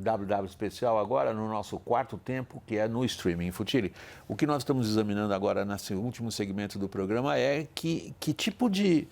WW especial agora no nosso quarto tempo, que é no streaming. Futile, o que nós estamos examinando agora nesse último segmento do programa é que tipo de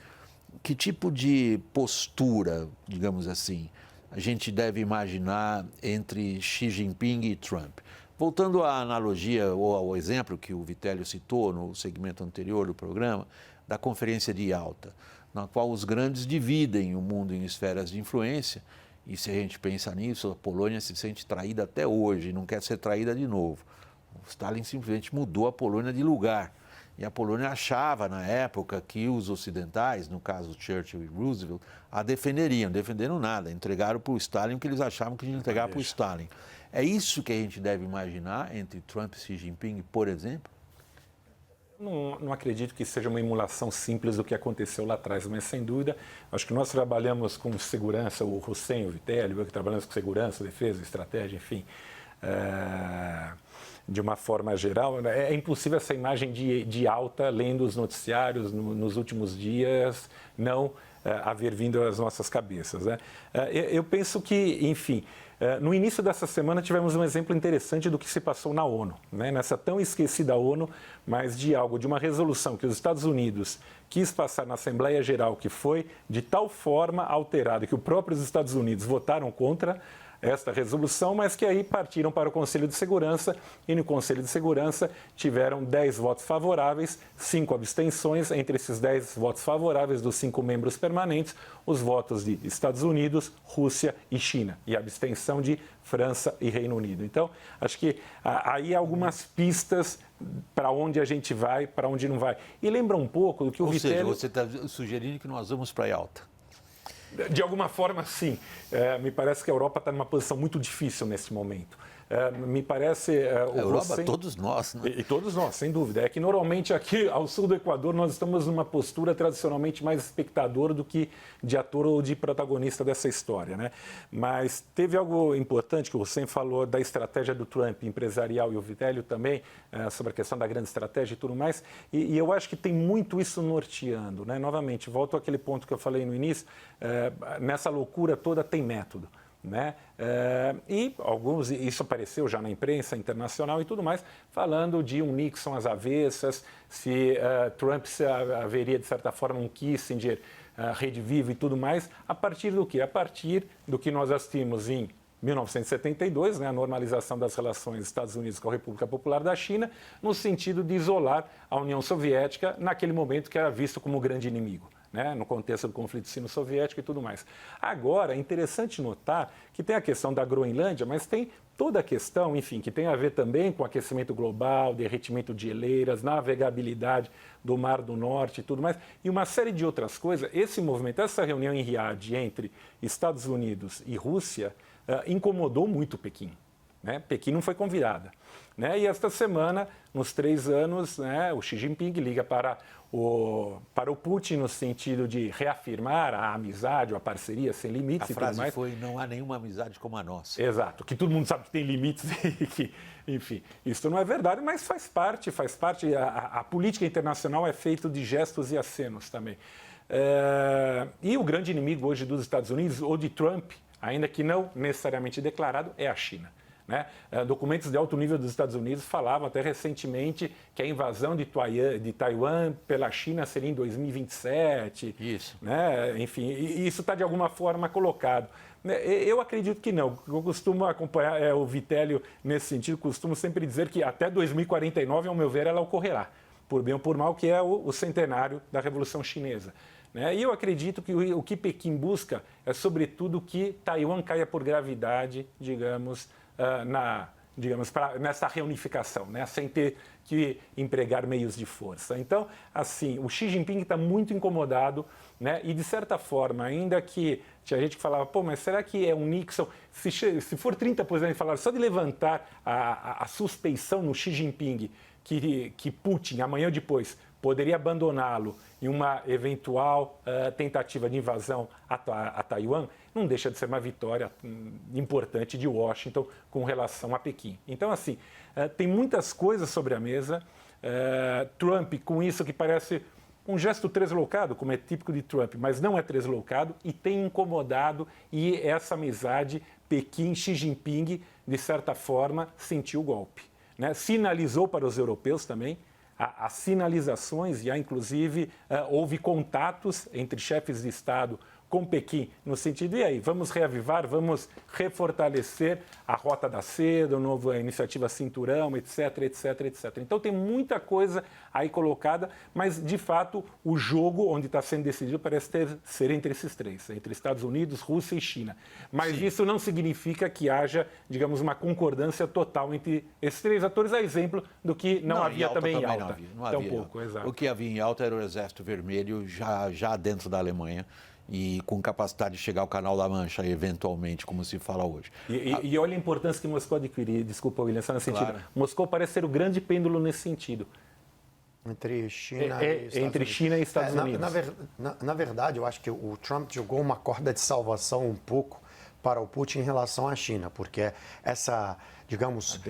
postura, digamos assim, a gente deve imaginar entre Xi Jinping e Trump. Voltando à analogia ou ao exemplo que o Vitélio citou no segmento anterior do programa, da Conferência de Yalta, na qual os grandes dividem o mundo em esferas de influência, e se a gente pensa nisso, a Polônia se sente traída até hoje e não quer ser traída de novo. O Stalin simplesmente mudou a Polônia de lugar. E a Polônia achava, na época, que os ocidentais, no caso Churchill e Roosevelt, a defenderiam. Defenderam nada, entregaram para o Stalin o que eles achavam que tinham que entregar para o Stalin. É isso que a gente deve imaginar entre Trump e Xi Jinping, por exemplo? Não acredito que seja uma emulação simples do que aconteceu lá atrás, mas sem dúvida, acho que nós trabalhamos com segurança, o Hussein, o Vitélio, eu que trabalhamos com segurança, defesa, estratégia, enfim, de uma forma geral. É impossível essa imagem de alta, lendo os noticiários nos últimos dias, não haver vindo às nossas cabeças, né? Eu penso que, enfim, no início dessa semana tivemos um exemplo interessante do que se passou na ONU, né? Nessa tão esquecida ONU, mas de uma resolução que os Estados Unidos quis passar na Assembleia Geral, que foi de tal forma alterada que os próprios Estados Unidos votaram contra esta resolução, mas que aí partiram para o Conselho de Segurança e no Conselho de Segurança tiveram 10 votos favoráveis, 5 abstenções. Entre esses 10 votos favoráveis dos 5 membros permanentes, os votos de Estados Unidos, Rússia e China, e a abstenção de França e Reino Unido. Então, acho que aí há algumas pistas para onde a gente vai, para onde não vai. E lembra um pouco do que o Vitélio... Ou seja, você está sugerindo que nós vamos para a Yalta. De alguma forma, sim. Me parece que a Europa está numa posição muito difícil nesse momento. Me parece... a Europa, todos nós, né? E todos nós, sem dúvida. É que normalmente aqui ao sul do Equador nós estamos numa postura tradicionalmente mais espectador do que de ator ou de protagonista dessa história, né? Mas teve algo importante que o Hussein falou da estratégia do Trump empresarial e o Vitélio também, sobre a questão da grande estratégia e tudo mais. E eu acho que tem muito isso norteando, né? Novamente, volto àquele ponto que eu falei no início, nessa loucura toda tem método, né? E isso apareceu já na imprensa internacional e tudo mais, falando de um Nixon às avessas, se Trump haveria, de certa forma, um Kissinger, Rede Viva e tudo mais, a partir do quê? A partir do que nós assistimos em 1972, né, a normalização das relações Estados Unidos com a República Popular da China, no sentido de isolar a União Soviética naquele momento que era visto como o grande inimigo, né, no contexto do conflito sino-soviético e tudo mais. Agora, é interessante notar que tem a questão da Groenlândia, mas tem toda a questão, enfim, que tem a ver também com aquecimento global, derretimento de geleiras, navegabilidade do Mar do Norte e tudo mais, e uma série de outras coisas. Esse movimento, essa reunião em Riad entre Estados Unidos e Rússia, incomodou muito Pequim, né? Pequim não foi convidada, né? E esta semana, nos 3 anos, né, o Xi Jinping liga para o Putin no sentido de reafirmar a amizade, a parceria sem limites e tudo mais. A frase foi: não há nenhuma amizade como a nossa. Exato, que todo mundo sabe que tem limites e que, enfim, isso não é verdade, mas faz parte. A política internacional é feita de gestos e acenos também. E o grande inimigo hoje dos Estados Unidos, ou de Trump, ainda que não necessariamente declarado, é a China, né? Documentos de alto nível dos Estados Unidos falavam até recentemente que a invasão de Taiwan pela China seria em 2027. Isso. Né? Enfim, isso está de alguma forma colocado. Eu acredito que não. Eu costumo acompanhar o Vitélio nesse sentido, costumo sempre dizer que até 2049, ao meu ver, ela ocorrerá, por bem ou por mal, que é o centenário da Revolução Chinesa. E eu acredito que o que Pequim busca é, sobretudo, que Taiwan caia por gravidade, digamos, nessa reunificação, né? Sem ter que empregar meios de força. Então, assim, o Xi Jinping está muito incomodado, né? E, de certa forma, ainda que tinha gente que falava, mas será que é um Nixon? Se for 30%, falaram só de levantar a suspeição no Xi Jinping que Putin, amanhã ou depois, poderia abandoná-lo em uma eventual tentativa de invasão a Taiwan, não deixa de ser uma vitória importante de Washington com relação a Pequim. Então, assim, tem muitas coisas sobre a mesa. Trump, com isso que parece um gesto translocado, como é típico de Trump, mas não é translocado e tem incomodado, e essa amizade Pequim-Xi Jinping, de certa forma, sentiu o golpe, né? Sinalizou para os europeus também, as sinalizações, e há inclusive houve contatos entre chefes de Estado com Pequim, no sentido, e aí, vamos reavivar, vamos refortalecer a Rota da Seda, a iniciativa Cinturão, etc, etc, etc. Então tem muita coisa aí colocada, mas de fato o jogo onde está sendo decidido parece ser entre esses três, entre Estados Unidos, Rússia e China. Mas Sim. Isso não significa que haja, digamos, uma concordância total entre esses três atores, a exemplo do que não havia também em alta. Não havia pouco, exato. O que havia em alta era o Exército Vermelho, já dentro da Alemanha, e com capacidade de chegar ao Canal da Mancha, eventualmente, como se fala hoje. E olha a importância que Moscou adquiriu, desculpa, William, só nesse sentido. Moscou parece ser o grande pêndulo nesse sentido. Entre China e Estados Unidos. Na verdade, eu acho que o Trump jogou uma corda de salvação um pouco para o Putin em relação à China, porque essa, digamos,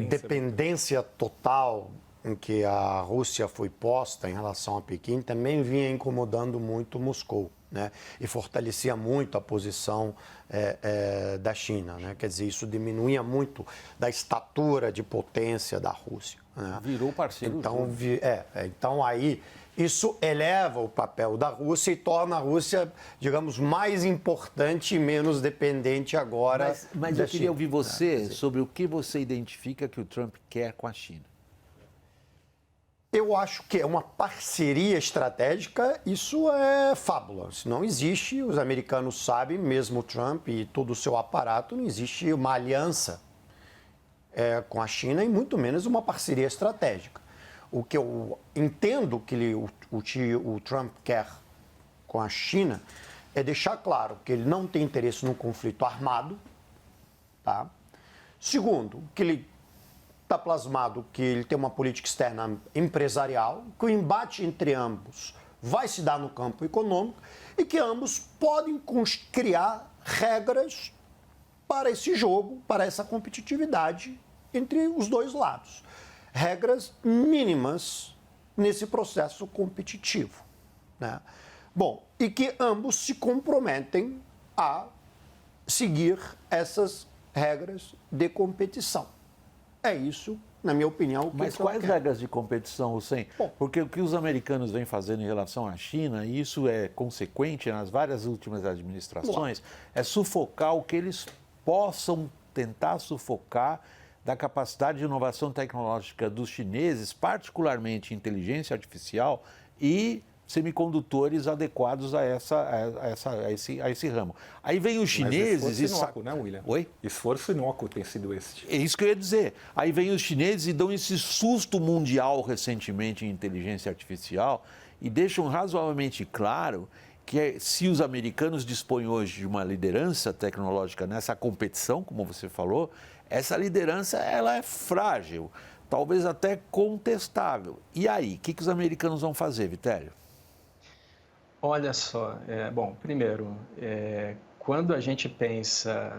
dependência total em que a Rússia foi posta em relação a Pequim também vinha incomodando muito Moscou, né? E fortalecia muito a posição da China, né? Quer dizer, isso diminuía muito da estatura de potência da Rússia, né? Virou parceiro. Então aí isso eleva o papel da Rússia e torna a Rússia, digamos, mais importante e menos dependente agora. Mas eu queria ouvir você sobre o que você identifica que o Trump quer com a China. Eu acho que é uma parceria estratégica, isso é fábula. Isso não existe, os americanos sabem, mesmo o Trump e todo o seu aparato, não existe uma aliança com a China e muito menos uma parceria estratégica. O que eu entendo que o Trump quer com a China é deixar claro que ele não tem interesse num conflito armado, tá? Segundo, que ele está plasmado que ele tem uma política externa empresarial, que o embate entre ambos vai se dar no campo econômico e que ambos podem criar regras para esse jogo, para essa competitividade entre os dois lados. Regras mínimas nesse processo competitivo, né? Bom, e que ambos se comprometem a seguir essas regras de competição. É isso, na minha opinião. Mas quais regras de competição, Hussein? Porque o que os americanos vêm fazendo em relação à China, e isso é consequente nas várias últimas administrações, é sufocar o que eles possam tentar sufocar da capacidade de inovação tecnológica dos chineses, particularmente inteligência artificial e semicondutores adequados a esse ramo. Aí vem os chineses... Mas esforço inócuo, né, William? Oi? Esforço inócuo tem sido este. É isso que eu ia dizer. Aí vem os chineses e dão esse susto mundial recentemente em inteligência artificial e deixam razoavelmente claro que se os americanos dispõem hoje de uma liderança tecnológica nessa competição, como você falou, essa liderança ela é frágil, talvez até contestável. E aí, o que os americanos vão fazer, Vitélio? Olha só, primeiro, quando a gente pensa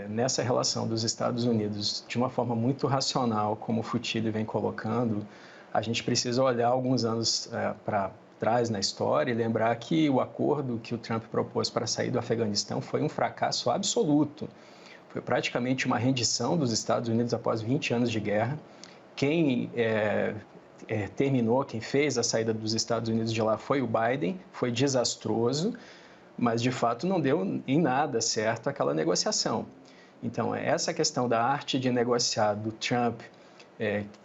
nessa relação dos Estados Unidos de uma forma muito racional, como o Futilho vem colocando, a gente precisa olhar alguns anos para trás na história e lembrar que o acordo que o Trump propôs para sair do Afeganistão foi um fracasso absoluto. Foi praticamente uma rendição dos Estados Unidos após 20 anos de guerra. Quem quem fez a saída dos Estados Unidos de lá foi o Biden, foi desastroso, mas de fato não deu em nada certo aquela negociação. Então, essa questão da arte de negociar do Trump,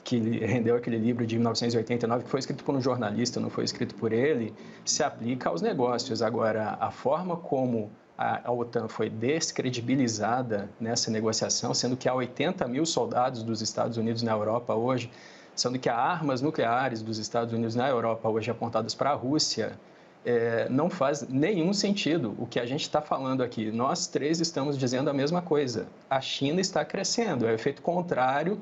que rendeu aquele livro de 1989, que foi escrito por um jornalista, não foi escrito por ele, se aplica aos negócios. Agora, a forma como a OTAN foi descredibilizada nessa negociação, sendo que há 80 mil soldados dos Estados Unidos na Europa hoje, sendo que há armas nucleares dos Estados Unidos na Europa hoje apontadas para a Rússia, não faz nenhum sentido o que a gente está falando aqui. Nós três estamos dizendo a mesma coisa. A China está crescendo, é o efeito contrário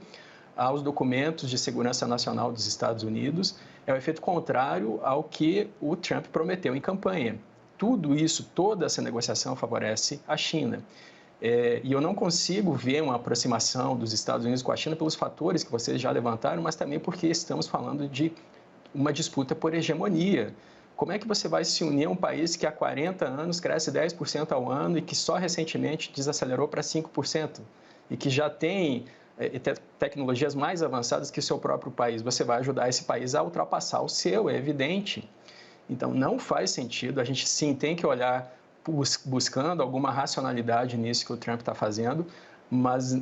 aos documentos de segurança nacional dos Estados Unidos, é o efeito contrário ao que o Trump prometeu em campanha. Tudo isso, toda essa negociação favorece a China. E eu não consigo ver uma aproximação dos Estados Unidos com a China pelos fatores que vocês já levantaram, mas também porque estamos falando de uma disputa por hegemonia. Como é que você vai se unir a um país que há 40 anos cresce 10% ao ano e que só recentemente desacelerou para 5% e que já tem tecnologias mais avançadas que o seu próprio país? Você vai ajudar esse país a ultrapassar o seu, é evidente. Então, não faz sentido. A gente, sim, tem que olhar buscando alguma racionalidade nisso que o Trump está fazendo, mas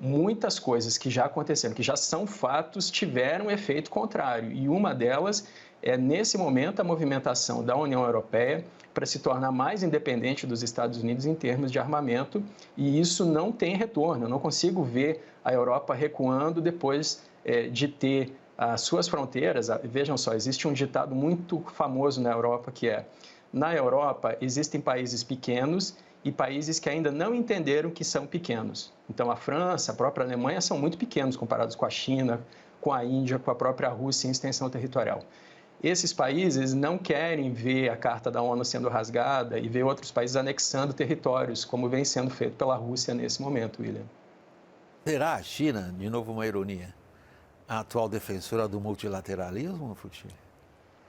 muitas coisas que já aconteceram, que já são fatos, tiveram efeito contrário. E uma delas é, nesse momento, a movimentação da União Europeia para se tornar mais independente dos Estados Unidos em termos de armamento, e isso não tem retorno. Eu não consigo ver a Europa recuando depois de ter as suas fronteiras. Vejam só, existe um ditado muito famoso na Europa que é: na Europa existem países pequenos e países que ainda não entenderam que são pequenos. Então, a França, a própria Alemanha são muito pequenos comparados com a China, com a Índia, com a própria Rússia em extensão territorial. Esses países não querem ver a Carta da ONU sendo rasgada e ver outros países anexando territórios, como vem sendo feito pela Rússia nesse momento, William. Será a China, de novo uma ironia, a atual defensora do multilateralismo, Fucci?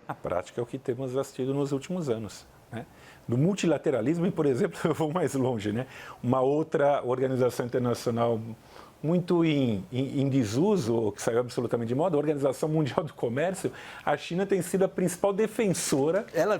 A prática é o que temos assistido nos últimos anos, né? Do multilateralismo, e, por exemplo, eu vou mais longe, né? Uma outra organização internacional muito em desuso, que saiu absolutamente de moda, a Organização Mundial do Comércio, a China tem sido a principal defensora. Ela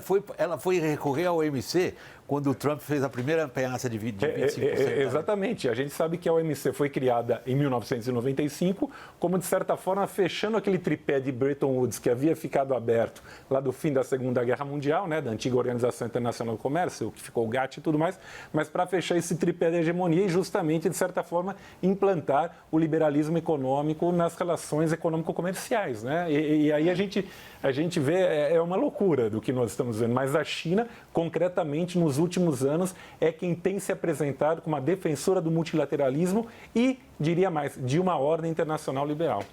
foi recorrer ao OMC quando o Trump fez a primeira ameaça de 25%. Exatamente. A gente sabe que a OMC foi criada em 1995, como, de certa forma, fechando aquele tripé de Bretton Woods que havia ficado aberto lá do fim da Segunda Guerra Mundial, né, da antiga Organização Internacional do Comércio, que ficou o GATT e tudo mais, mas para fechar esse tripé da hegemonia e, justamente, de certa forma, implantar o liberalismo econômico nas relações econômico-comerciais, né? E aí a gente vê, é uma loucura do que nós estamos vendo, mas a China, concretamente, nos últimos anos, é quem tem se apresentado como uma defensora do multilateralismo e, diria mais, de uma ordem internacional liberal.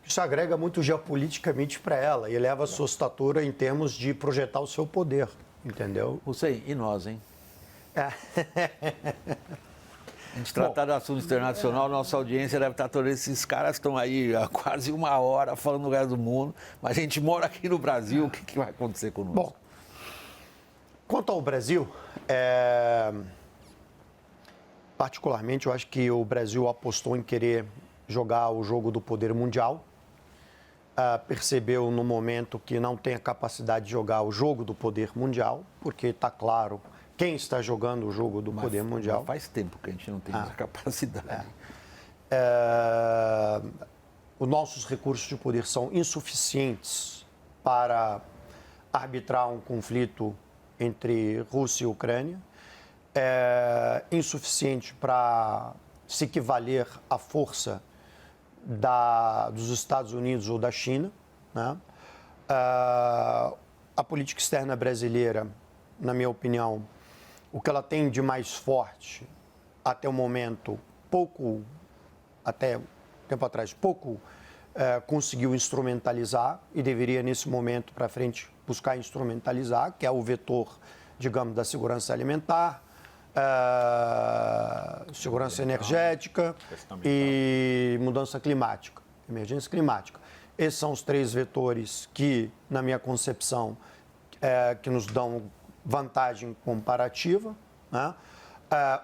Isso agrega muito geopoliticamente para ela e eleva a sua estatura em termos de projetar o seu poder, entendeu? Hussein, e nós, hein? A gente tratar do assunto internacional, nossa audiência deve estar todos esses caras estão aí há quase uma hora falando no resto do mundo, mas a gente mora aqui no Brasil, o que vai acontecer conosco? Bom, quanto ao Brasil, particularmente eu acho que o Brasil apostou em querer jogar o jogo do poder mundial, percebeu no momento que não tem a capacidade de jogar o jogo do poder mundial, porque está claro quem está jogando o jogo do poder mundial. Faz tempo que a gente não tem essa capacidade. Os nossos recursos de poder são insuficientes para arbitrar um conflito entre Rússia e Ucrânia, insuficiente para se equivaler à força dos Estados Unidos ou da China, né? A política externa brasileira, na minha opinião, o que ela tem de mais forte até o momento, até tempo atrás, conseguiu instrumentalizar e deveria, nesse momento para frente, buscar instrumentalizar, que é o vetor, digamos, da segurança alimentar, segurança energética e mudança climática, emergência climática. Esses são os três vetores que, na minha concepção, que nos dão vantagem comparativa, né?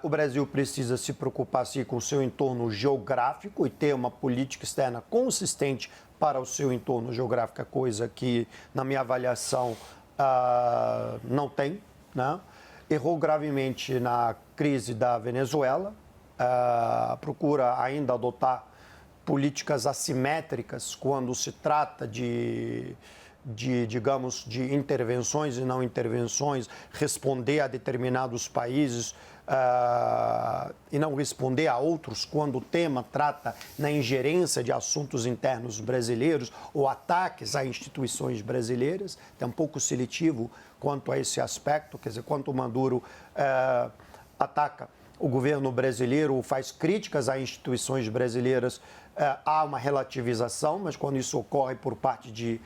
O Brasil precisa se preocupar sim, com o seu entorno geográfico e ter uma política externa consistente para o seu entorno geográfico, coisa que, na minha avaliação, não tem, né? Errou gravemente na crise da Venezuela, procura ainda adotar políticas assimétricas quando se trata digamos, de intervenções e não intervenções, responder a determinados países e não responder a outros quando o tema trata na ingerência de assuntos internos brasileiros ou ataques a instituições brasileiras. É um pouco seletivo quanto a esse aspecto, quer dizer, quanto o Maduro ataca o governo brasileiro ou faz críticas a instituições brasileiras, há uma relativização, mas quando isso ocorre por parte de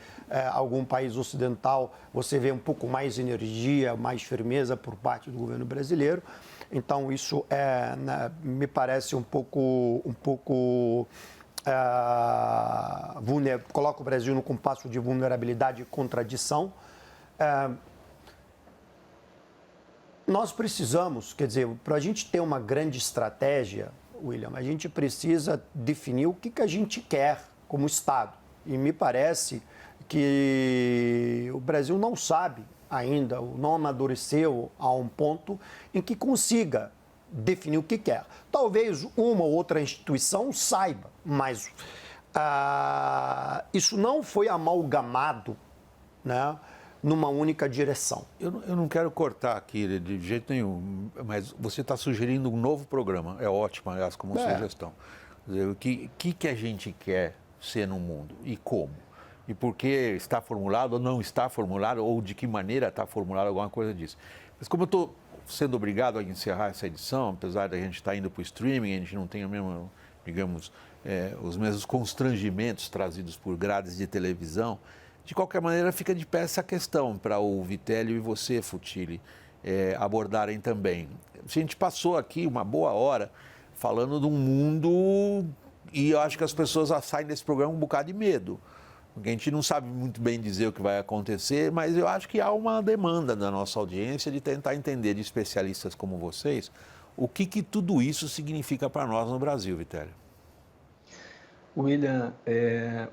algum país ocidental, você vê um pouco mais energia, mais firmeza por parte do governo brasileiro. Então, isso me parece um pouco coloca o Brasil no compasso de vulnerabilidade e contradição. Nós precisamos, quer dizer, para a gente ter uma grande estratégia, William, a gente precisa definir o que a gente quer como Estado. E me parece que o Brasil não sabe ainda, não amadureceu a um ponto em que consiga definir o que quer. Talvez uma ou outra instituição saiba, mas isso não foi amalgamado, né, numa única direção. Eu não quero cortar aqui de jeito nenhum, mas você está sugerindo um novo programa. É ótimo, aliás, como sugestão. Quer dizer, o que a gente quer ser no mundo e como? E por que está formulado ou não está formulado, ou de que maneira está formulado alguma coisa disso. Mas como eu estou sendo obrigado a encerrar essa edição, apesar da gente estar indo para o streaming, a gente não tem o mesmo, digamos, os mesmos constrangimentos trazidos por grades de televisão. De qualquer maneira, fica de pé essa questão para o Vitélio e você, Futili, abordarem também. A gente passou aqui uma boa hora falando de um mundo e eu acho que as pessoas saem desse programa com um bocado de medo. Porque a gente não sabe muito bem dizer o que vai acontecer, mas eu acho que há uma demanda da nossa audiência de tentar entender de especialistas como vocês o que tudo isso significa para nós no Brasil, Vitélio. William,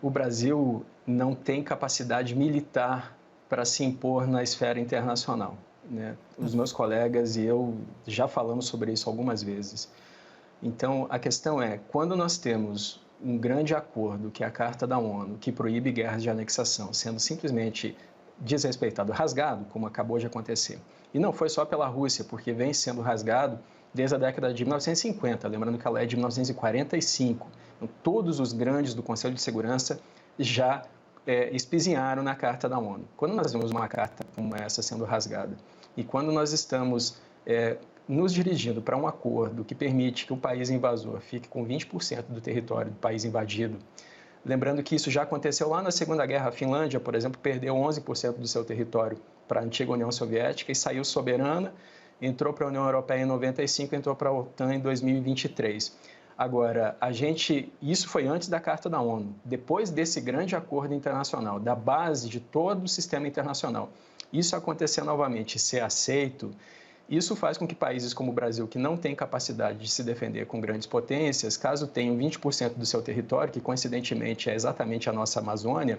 o Brasil não tem capacidade militar para se impor na esfera internacional, né? Os meus colegas e eu já falamos sobre isso algumas vezes. Então, a questão é, quando nós temos um grande acordo, que é a Carta da ONU, que proíbe guerras de anexação, sendo simplesmente desrespeitado, rasgado, como acabou de acontecer. E não foi só pela Rússia, porque vem sendo rasgado desde a década de 1950, lembrando que ela é de 1945. Então, todos os grandes do Conselho de Segurança já espizinharam na Carta da ONU. Quando nós vemos uma carta como essa sendo rasgada, e quando nós estamos nos dirigindo para um acordo que permite que o país invasor fique com 20% do território do país invadido, lembrando que isso já aconteceu lá na Segunda Guerra. A Finlândia, por exemplo, perdeu 11% do seu território para a antiga União Soviética e saiu soberana, entrou para a União Europeia em 95, entrou para a OTAN em 2023. Agora, isso foi antes da Carta da ONU. Depois desse grande acordo internacional, da base de todo o sistema internacional, isso acontecer novamente e ser aceito, isso faz com que países como o Brasil, que não tem capacidade de se defender com grandes potências, caso tenham 20% do seu território, que coincidentemente é exatamente a nossa Amazônia,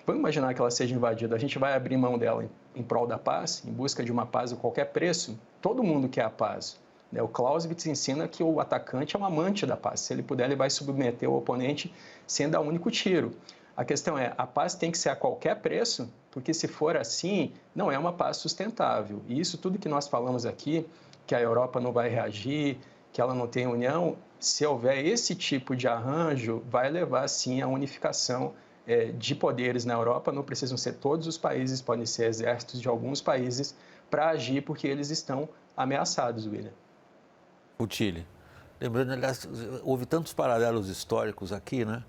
vamos imaginar que ela seja invadida, a gente vai abrir mão dela em prol da paz, em busca de uma paz a qualquer preço? Todo mundo quer a paz. O Clausewitz ensina que o atacante é um amante da paz. Se ele puder, ele vai submeter o oponente sem dar um único tiro. A questão é, a paz tem que ser a qualquer preço? Porque se for assim, não é uma paz sustentável. E isso tudo que nós falamos aqui, que a Europa não vai reagir, que ela não tem união, se houver esse tipo de arranjo, vai levar sim à unificação de poderes na Europa. Não precisam ser todos os países, podem ser exércitos de alguns países para agir, porque eles estão ameaçados, William. O Chile. Lembrando, aliás, houve tantos paralelos históricos aqui, né?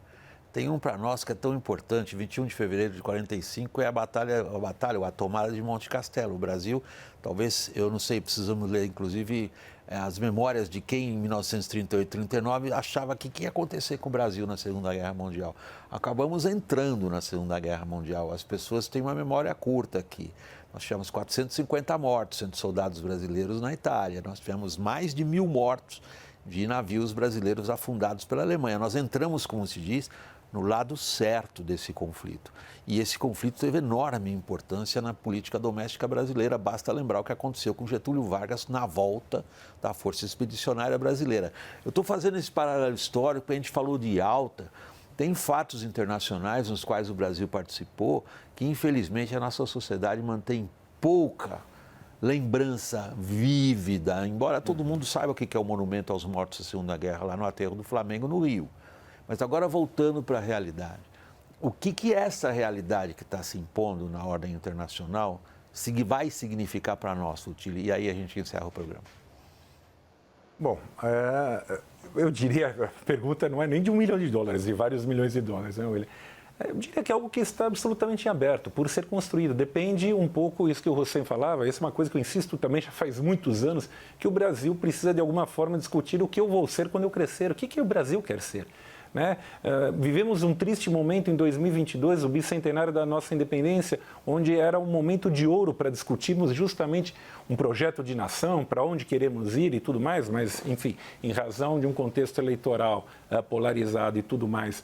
Tem um para nós que é tão importante, 21 de fevereiro de 45, é a tomada de Monte Castelo. O Brasil, talvez, eu não sei, precisamos ler, inclusive, as memórias de quem, em 1938, 39, achava que ia acontecer com o Brasil na Segunda Guerra Mundial. Acabamos entrando na Segunda Guerra Mundial. As pessoas têm uma memória curta aqui. Nós tivemos 450 mortos entre soldados brasileiros na Itália. Nós tivemos mais de 1.000 mortos de navios brasileiros afundados pela Alemanha. Nós entramos, como se diz, no lado certo desse conflito. E esse conflito teve enorme importância na política doméstica brasileira. Basta lembrar o que aconteceu com Getúlio Vargas na volta da Força Expedicionária Brasileira. Eu estou fazendo esse paralelo histórico, a gente falou de Yalta. Tem fatos internacionais nos quais o Brasil participou que, infelizmente, a nossa sociedade mantém pouca lembrança vívida, embora todo mundo saiba o que é o Monumento aos Mortos da Segunda Guerra, lá no Aterro do Flamengo, no Rio. Mas agora, voltando para a realidade, o que é essa realidade que está se impondo na ordem internacional vai significar para nós, Futili? E aí a gente encerra o programa. Bom, eu diria, a pergunta não é nem de $1 milhão, de vários milhões de dólares, né, William? Eu diria que é algo que está absolutamente aberto, por ser construído. Depende um pouco, isso que o Rossem falava, essa é uma coisa que eu insisto também já faz muitos anos, que o Brasil precisa de alguma forma discutir o que eu vou ser quando eu crescer, o que o Brasil quer ser. né? Vivemos um triste momento em 2022, o bicentenário da nossa independência, onde era um momento de ouro para discutirmos justamente um projeto de nação, para onde queremos ir e tudo mais, mas, enfim, em razão de um contexto eleitoral polarizado e tudo mais,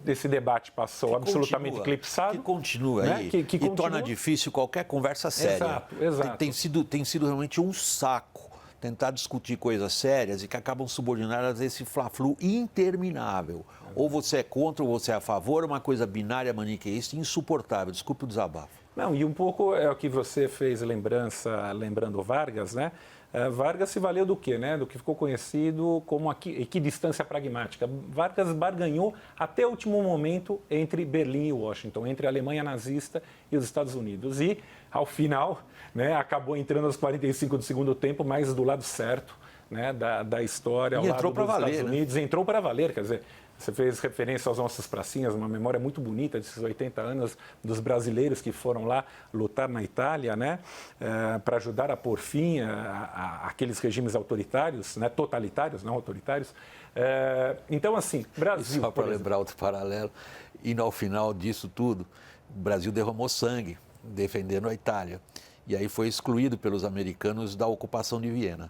esse debate passou absolutamente eclipsado. Que continua, né? Aí, que torna difícil qualquer conversa séria. Exato. Tem sido realmente um saco tentar discutir coisas sérias e que acabam subordinadas a esse fla-flu interminável. Ou você é contra ou você é a favor, uma coisa binária, maniqueísta, insuportável. Desculpe o desabafo. Não, e um pouco é o que você fez lembrando Vargas, né? Vargas se valeu do quê, né? Do que ficou conhecido como equidistância pragmática. Vargas barganhou até o último momento entre Berlim e Washington, entre a Alemanha nazista e os Estados Unidos. E, ao final, né, acabou entrando aos 45 do segundo tempo, mas do lado certo, né, da história, ao lado dos Estados Unidos. Né? Entrou para valer, quer dizer... Você fez referência aos nossos pracinhas, uma memória muito bonita desses 80 anos dos brasileiros que foram lá lutar na Itália, né, para ajudar a pôr fim àqueles regimes autoritários, né, totalitários, não autoritários. Então, assim, Brasil... Só para lembrar outro paralelo, e ao final disso tudo, o Brasil derramou sangue defendendo a Itália. E aí foi excluído pelos americanos da ocupação de Viena.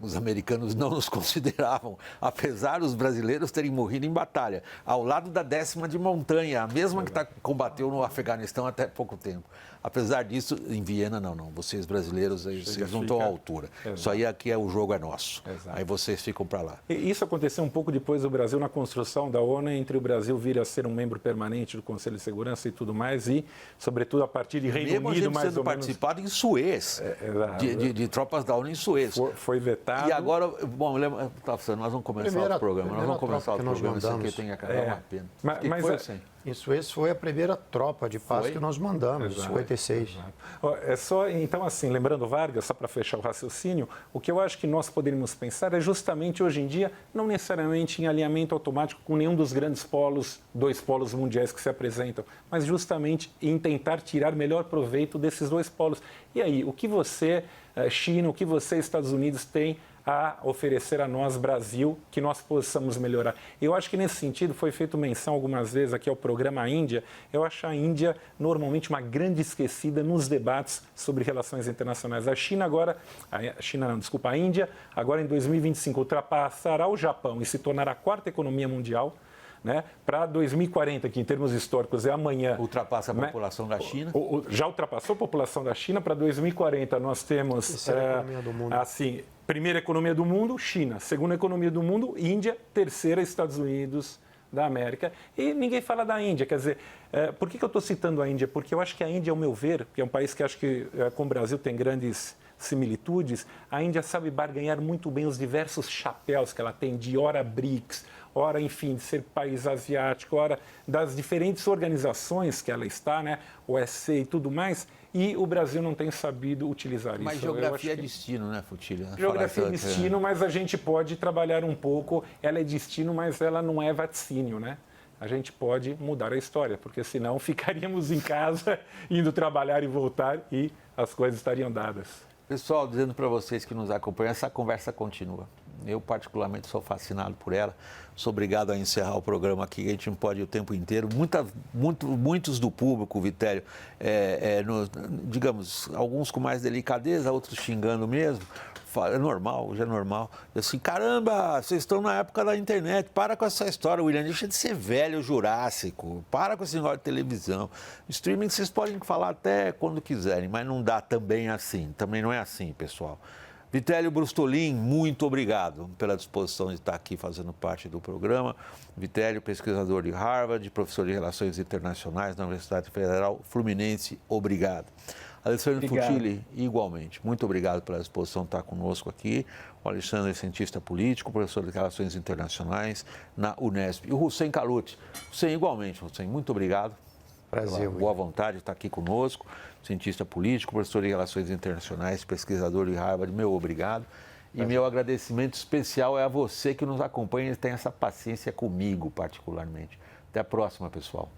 Os americanos não nos consideravam, apesar dos brasileiros terem morrido em batalha, ao lado da 10ª de montanha, a mesma que combateu no Afeganistão até pouco tempo. Apesar disso, em Viena, não. Vocês brasileiros, vocês não estão à altura. Exato. Isso aí aqui o jogo é nosso. Exato. Aí vocês ficam para lá. E isso aconteceu um pouco depois do Brasil na construção da ONU, entre o Brasil vir a ser um membro permanente do Conselho de Segurança e tudo mais, e, sobreto, a partir de Reino Unido, mais ou menos... participado em Suez, de tropas da ONU em Suez. Foi vetado. E agora, bom, nós vamos começar o programa. Nós vamos começar o programa, isso aqui tem que acabar uma pena. Mas foi assim. Em Suez foi a primeira tropa de paz que nós mandamos, em 56. Então, assim, lembrando Vargas, só para fechar o raciocínio, o que eu acho que nós poderíamos pensar é justamente hoje em dia, não necessariamente em alinhamento automático com nenhum dos grandes polos, 2 polos mundiais que se apresentam, mas justamente em tentar tirar melhor proveito desses 2 polos. E aí, o que você, China, o que você, Estados Unidos, tem a oferecer a nós, Brasil, que nós possamos melhorar. Eu acho que nesse sentido foi feito menção algumas vezes aqui ao programa Índia. Eu acho a Índia normalmente uma grande esquecida nos debates sobre relações internacionais. A Índia agora em 2025 ultrapassará o Japão e se tornará a 4ª economia mundial. Né, para 2040, que em termos históricos é amanhã. Ultrapassa a população da China? Já ultrapassou a população da China. Para 2040, nós temos economia do mundo. Assim, primeira economia do mundo, China. Segunda economia do mundo, Índia. Terceira, Estados Unidos da América. E ninguém fala da Índia. Quer dizer, por que eu estou citando a Índia? Porque eu acho que a Índia, ao meu ver, que é um país que acho que com o Brasil tem grandes similitudes, a Índia sabe barganhar muito bem os diversos chapéus que ela tem, de ora BRICS, ora, enfim, de ser país asiático, ora das diferentes organizações que ela está, né, OSCE e tudo mais, e o Brasil não tem sabido utilizar isso. Mas geografia é destino, né, Futilha? Geografia é destino, mas a gente pode trabalhar um pouco, ela é destino, mas ela não é vaticínio, né? A gente pode mudar a história, porque senão ficaríamos em casa, indo trabalhar e voltar, e as coisas estariam dadas. Pessoal, dizendo para vocês que nos acompanham, essa conversa continua. Eu, particularmente, sou fascinado por ela. Sou obrigado a encerrar o programa aqui, a gente não pode ir o tempo inteiro. Muitos do público, Vitélio, digamos, alguns com mais delicadeza, outros xingando mesmo. É normal, já é normal. Eu assim, caramba, vocês estão na época da internet, para com essa história, William, deixa de ser velho jurássico, para com esse negócio de televisão. Streaming vocês podem falar até quando quiserem, mas não dá também assim, também não é assim, pessoal. Vitélio Brustolin, muito obrigado pela disposição de estar aqui fazendo parte do programa. Vitélio, pesquisador de Harvard, professor de Relações Internacionais na Universidade Federal Fluminense, obrigado. Alessandro Futilli, igualmente. Muito obrigado pela disposição de estar conosco aqui. O Alexandre é cientista político, professor de Relações Internacionais na Unesp. E o Hussein Kaluti. Hussein, igualmente, Hussein, muito obrigado. Prazer. Boa vontade de estar aqui conosco. Cientista político, professor de Relações Internacionais, pesquisador de Harvard, meu obrigado. E meu agradecimento especial é a você que nos acompanha e tem essa paciência comigo, particularmente. Até a próxima, pessoal.